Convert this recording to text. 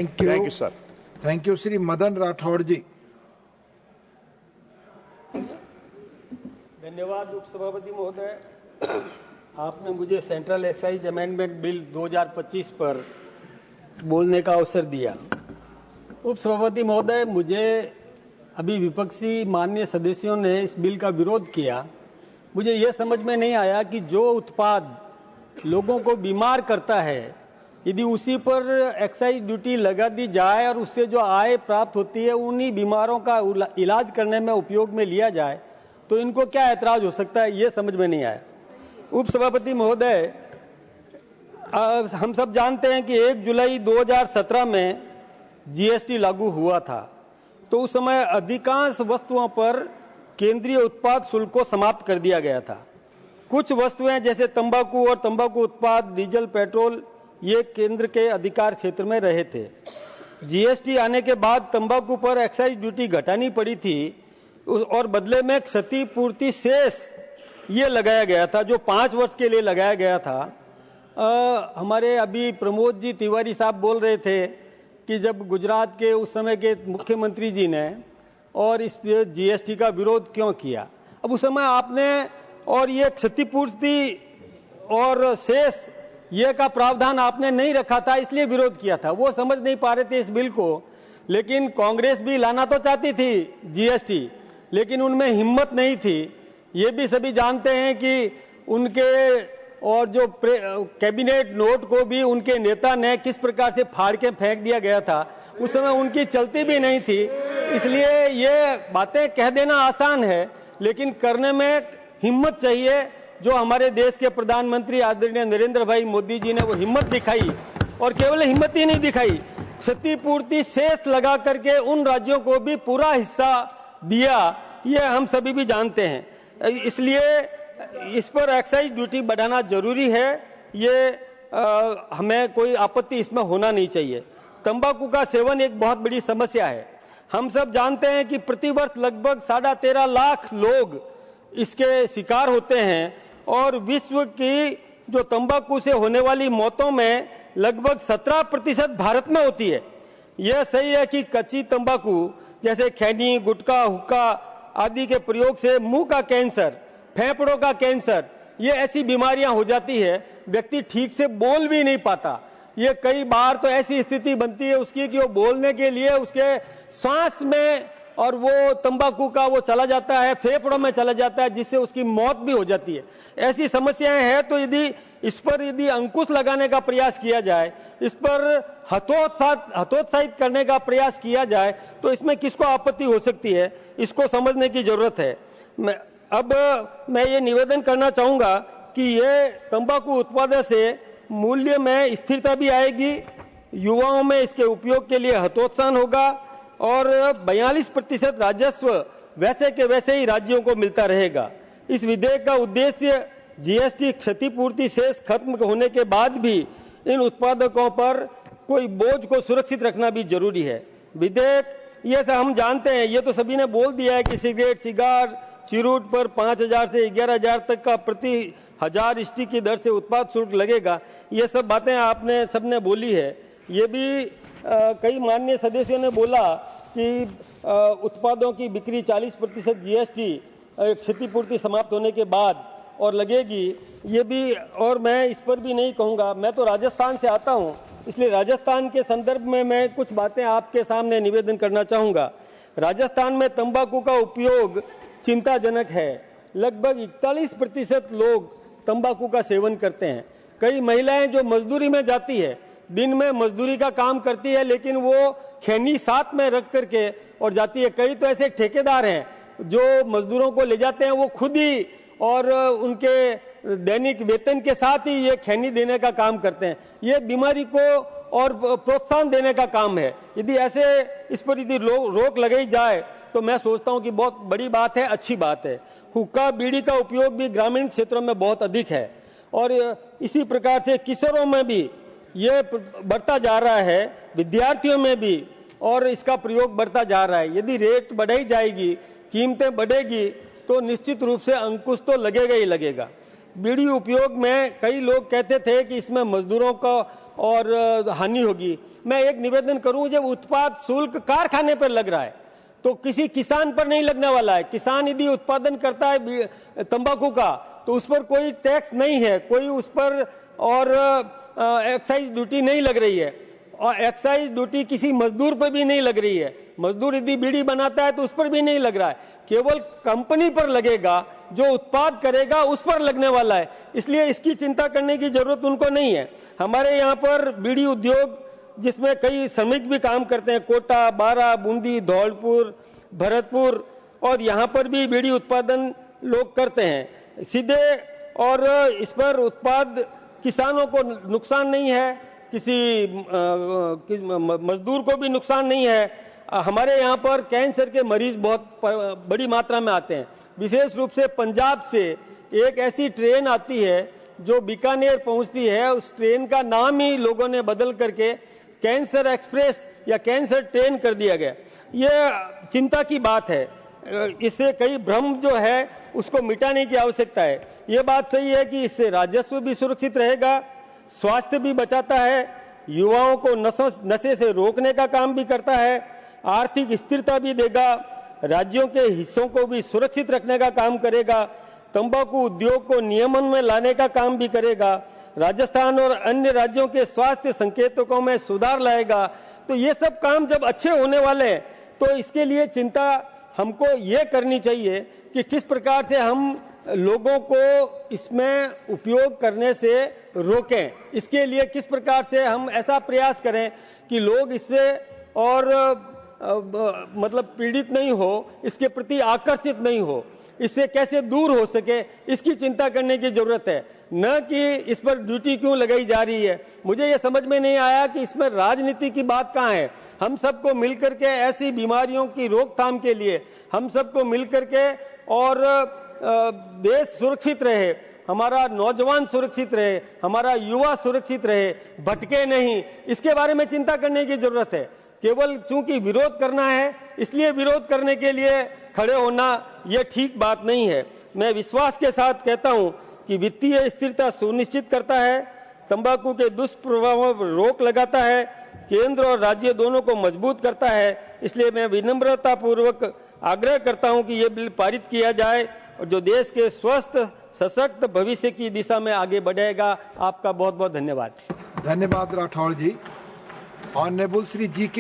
Thank you, sir. Thank you, Shri Madan Rathod जी. धन्यवाद उपसभापति महोदय, आपने मुझे सेंट्रल एक्साइज अमेंडमेंट बिल 2025 पर बोलने का अवसर दिया। उपसभापति महोदय, मुझे अभी विपक्षी माननीय सदस्यों ने इस बिल का विरोध किया। मुझे ये समझ में नहीं आया कि जो उत्पाद लोगों को बीमार करता है, यदि उसी पर एक्साइज ड्यूटी लगा दी जाए और उससे जो आय प्राप्त होती है उन्हीं बीमारों का इलाज करने में उपयोग में लिया जाए, तो इनको क्या ऐतराज हो सकता है, ये समझ में नहीं आया। उपसभापति महोदय, हम सब जानते हैं कि 1 जुलाई 2017 में जीएसटी लागू हुआ था, तो उस समय अधिकांश वस्तुओं पर केंद्रीय उत्पाद शुल्क को समाप्त कर दिया गया था। कुछ वस्तुएं जैसे तंबाकू और तंबाकू उत्पाद, डीजल, पेट्रोल, ये केंद्र के अधिकार क्षेत्र में रहे थे। जीएसटी आने के बाद तंबाकू पर एक्साइज ड्यूटी घटानी पड़ी थी और बदले में क्षतिपूर्ति शेष ये लगाया गया था, जो 5 वर्ष के लिए लगाया गया था। हमारे अभी प्रमोद जी तिवारी साहब बोल रहे थे कि जब गुजरात के उस समय के मुख्यमंत्री जी ने और इस जीएसटी का विरोध क्यों किया। अब उस समय आपने और ये क्षतिपूर्ति और शेष ये का प्रावधान आपने नहीं रखा था, इसलिए विरोध किया था। वो समझ नहीं पा रहे थे इस बिल को। लेकिन कांग्रेस भी लाना तो चाहती थी जीएसटी, लेकिन उनमें हिम्मत नहीं थी। ये भी सभी जानते हैं कि उनके और जो कैबिनेट नोट को भी उनके नेता ने किस प्रकार से फाड़ के फेंक दिया गया था। उस समय उनकी चलती भी नहीं थी। इसलिए ये बातें कह देना आसान है, लेकिन करने में हिम्मत चाहिए। जो हमारे देश के प्रधानमंत्री आदरणीय नरेंद्र भाई मोदी जी ने वो हिम्मत दिखाई, और केवल हिम्मत ही नहीं दिखाई, क्षतिपूर्ति शेष लगा करके उन राज्यों को भी पूरा हिस्सा दिया, ये हम सभी भी जानते हैं। इसलिए इस पर एक्साइज ड्यूटी बढ़ाना जरूरी है। ये हमें कोई आपत्ति इसमें होना नहीं चाहिए। तंबाकू का सेवन एक बहुत बड़ी समस्या है। हम सब जानते हैं कि प्रतिवर्ष लगभग 13.5 लाख लोग इसके शिकार होते हैं, और विश्व की जो तंबाकू से होने वाली मौतों में लगभग 17% भारत में होती है। यह सही है कि कच्ची तंबाकू जैसे खैनी, गुटखा, हुक्का आदि के प्रयोग से मुंह का कैंसर, फेफड़ों का कैंसर, ये ऐसी बीमारियां हो जाती है, व्यक्ति ठीक से बोल भी नहीं पाता। ये कई बार तो ऐसी स्थिति बनती है उसकी कि वो बोलने के लिए उसके सांस में और वो तंबाकू का वो चला जाता है, फेफड़ों में चला जाता है, जिससे उसकी मौत भी हो जाती है। ऐसी समस्याएं हैं। तो इस पर यदि अंकुश लगाने का प्रयास किया जाए, इस पर हतोत्साहित करने का प्रयास किया जाए, तो इसमें किसको आपत्ति हो सकती है, इसको समझने की जरूरत है। मैं ये निवेदन करना चाहूंगा कि ये तंबाकू उत्पादन से मूल्य में स्थिरता भी आएगी, युवाओं में इसके उपयोग के लिए हतोत्साहन होगा, और 42% राजस्व वैसे के वैसे ही राज्यों को मिलता रहेगा। इस विधेयक का उद्देश्य जीएसटी क्षतिपूर्ति शेष खत्म होने के बाद भी इन उत्पादकों पर कोई बोझ को सुरक्षित रखना भी जरूरी है। विधेयक ये सब हम जानते हैं, ये तो सभी ने बोल दिया है कि सिगरेट, सिगार, चिरूट पर 5,000 से 11,000 तक का प्रति 1000 स्टिक की दर से उत्पाद शुल्क लगेगा। ये सब बातें आपने सबने बोली है। ये भी कई माननीय सदस्यों ने बोला कि उत्पादों की बिक्री 40% जीएसटी क्षतिपूर्ति समाप्त होने के बाद और लगेगी। ये भी, और मैं इस पर भी नहीं कहूँगा, मैं तो राजस्थान से आता हूँ, इसलिए राजस्थान के संदर्भ में मैं कुछ बातें आपके सामने निवेदन करना चाहूँगा। राजस्थान में तंबाकू का उपयोग चिंताजनक है। लगभग 41% लोग तंबाकू का सेवन करते हैं। कई महिलाएं जो मजदूरी में जाती है, दिन में मजदूरी का काम करती है, लेकिन वो खैनी साथ में रख करके और जाती है। कई तो ऐसे ठेकेदार हैं जो मजदूरों को ले जाते हैं, वो खुद ही और उनके दैनिक वेतन के साथ ही ये खैनी देने का काम करते हैं। ये बीमारी को और प्रोत्साहन देने का काम है। यदि ऐसे इस पर यदि रोक लगाई जाए तो मैं सोचता हूँ कि बहुत बड़ी बात है, अच्छी बात है। हुक्का, बीड़ी का उपयोग भी ग्रामीण क्षेत्रों में बहुत अधिक है, और इसी प्रकार से किशोरों में भी ये बढ़ता जा रहा है, विद्यार्थियों में भी, और इसका प्रयोग बढ़ता जा रहा है। यदि रेट बढ़ाई जाएगी, कीमतें बढ़ेगी, तो निश्चित रूप से अंकुश तो लगेगा ही लगेगा। बीड़ी उपयोग में कई लोग कहते थे कि इसमें मजदूरों का और हानि होगी। मैं एक निवेदन करूं, जब उत्पाद शुल्क कारखाने पर लग रहा है तो किसी किसान पर नहीं लगने वाला है। किसान यदि उत्पादन करता है तंबाकू का तो उस पर कोई टैक्स नहीं है, कोई उस पर और एक्साइज ड्यूटी नहीं लग रही है, और एक्साइज ड्यूटी किसी मजदूर पर भी नहीं लग रही है। मजदूर यदि बीड़ी बनाता है तो उस पर भी नहीं लग रहा है, केवल कंपनी पर लगेगा, जो उत्पाद करेगा उस पर लगने वाला है। इसलिए इसकी चिंता करने की जरूरत उनको नहीं है। हमारे यहाँ पर बीड़ी उद्योग जिसमें कई श्रमिक भी काम करते हैं, कोटा, बारा, बूंदी, धौलपुर, भरतपुर, और यहाँ पर भी बीड़ी उत्पादन लोग करते हैं सीधे, और इस पर उत्पाद किसानों को नुकसान नहीं है, किसी मजदूर को भी नुकसान नहीं है। हमारे यहाँ पर कैंसर के मरीज बहुत बड़ी मात्रा में आते हैं। विशेष रूप से पंजाब से एक ऐसी ट्रेन आती है जो बीकानेर पहुंचती है, उस ट्रेन का नाम ही लोगों ने बदल करके कैंसर एक्सप्रेस या कैंसर ट्रेन कर दिया गया। ये चिंता की बात है। इससे कई भ्रम जो है उसको मिटाने की आवश्यकता है। ये बात सही है कि इससे राजस्व भी सुरक्षित रहेगा, स्वास्थ्य भी बचाता है, युवाओं को नशे से रोकने का काम भी करता है, आर्थिक स्थिरता भी देगा, राज्यों के हिस्सों को भी सुरक्षित रखने का काम करेगा, तंबाकू उद्योग को नियमन में लाने का काम भी करेगा, राजस्थान और अन्य राज्यों के स्वास्थ्य संकेतकों में सुधार लाएगा। तो ये सब काम जब अच्छे होने वाले हैं तो इसके लिए चिंता हमको ये करनी चाहिए कि किस प्रकार से हम लोगों को इसमें उपयोग करने से रोकें। इसके लिए किस प्रकार से हम ऐसा प्रयास करें कि लोग इससे और मतलब पीड़ित नहीं हो, इसके प्रति आकर्षित नहीं हो, इससे कैसे दूर हो सके, इसकी चिंता करने की जरूरत है, न कि इस पर ड्यूटी क्यों लगाई जा रही है। मुझे ये समझ में नहीं आया कि इसमें राजनीति की बात कहाँ है। हम सबको मिलकर के ऐसी बीमारियों की रोकथाम के लिए हम सबको मिलकर के और देश सुरक्षित रहे, हमारा नौजवान सुरक्षित रहे, हमारा युवा सुरक्षित रहे, भटके नहीं, इसके बारे में चिंता करने की जरूरत है। केवल चूंकि विरोध करना है इसलिए विरोध करने के लिए खड़े होना यह ठीक बात नहीं है। मैं विश्वास के साथ कहता हूं कि वित्तीय स्थिरता सुनिश्चित करता है, तंबाकू के दुष्प्रभावों पर रोक लगाता है, केंद्र और राज्य दोनों को मजबूत करता है। इसलिए मैं विनम्रता पूर्वक आग्रह करता हूं कि यह बिल पारित किया जाए और जो देश के स्वस्थ सशक्त भविष्य की दिशा में आगे बढ़ेगा। आपका बहुत बहुत धन्यवाद। धन्यवाद राठौड़ जी। ऑनरेबल श्री जी के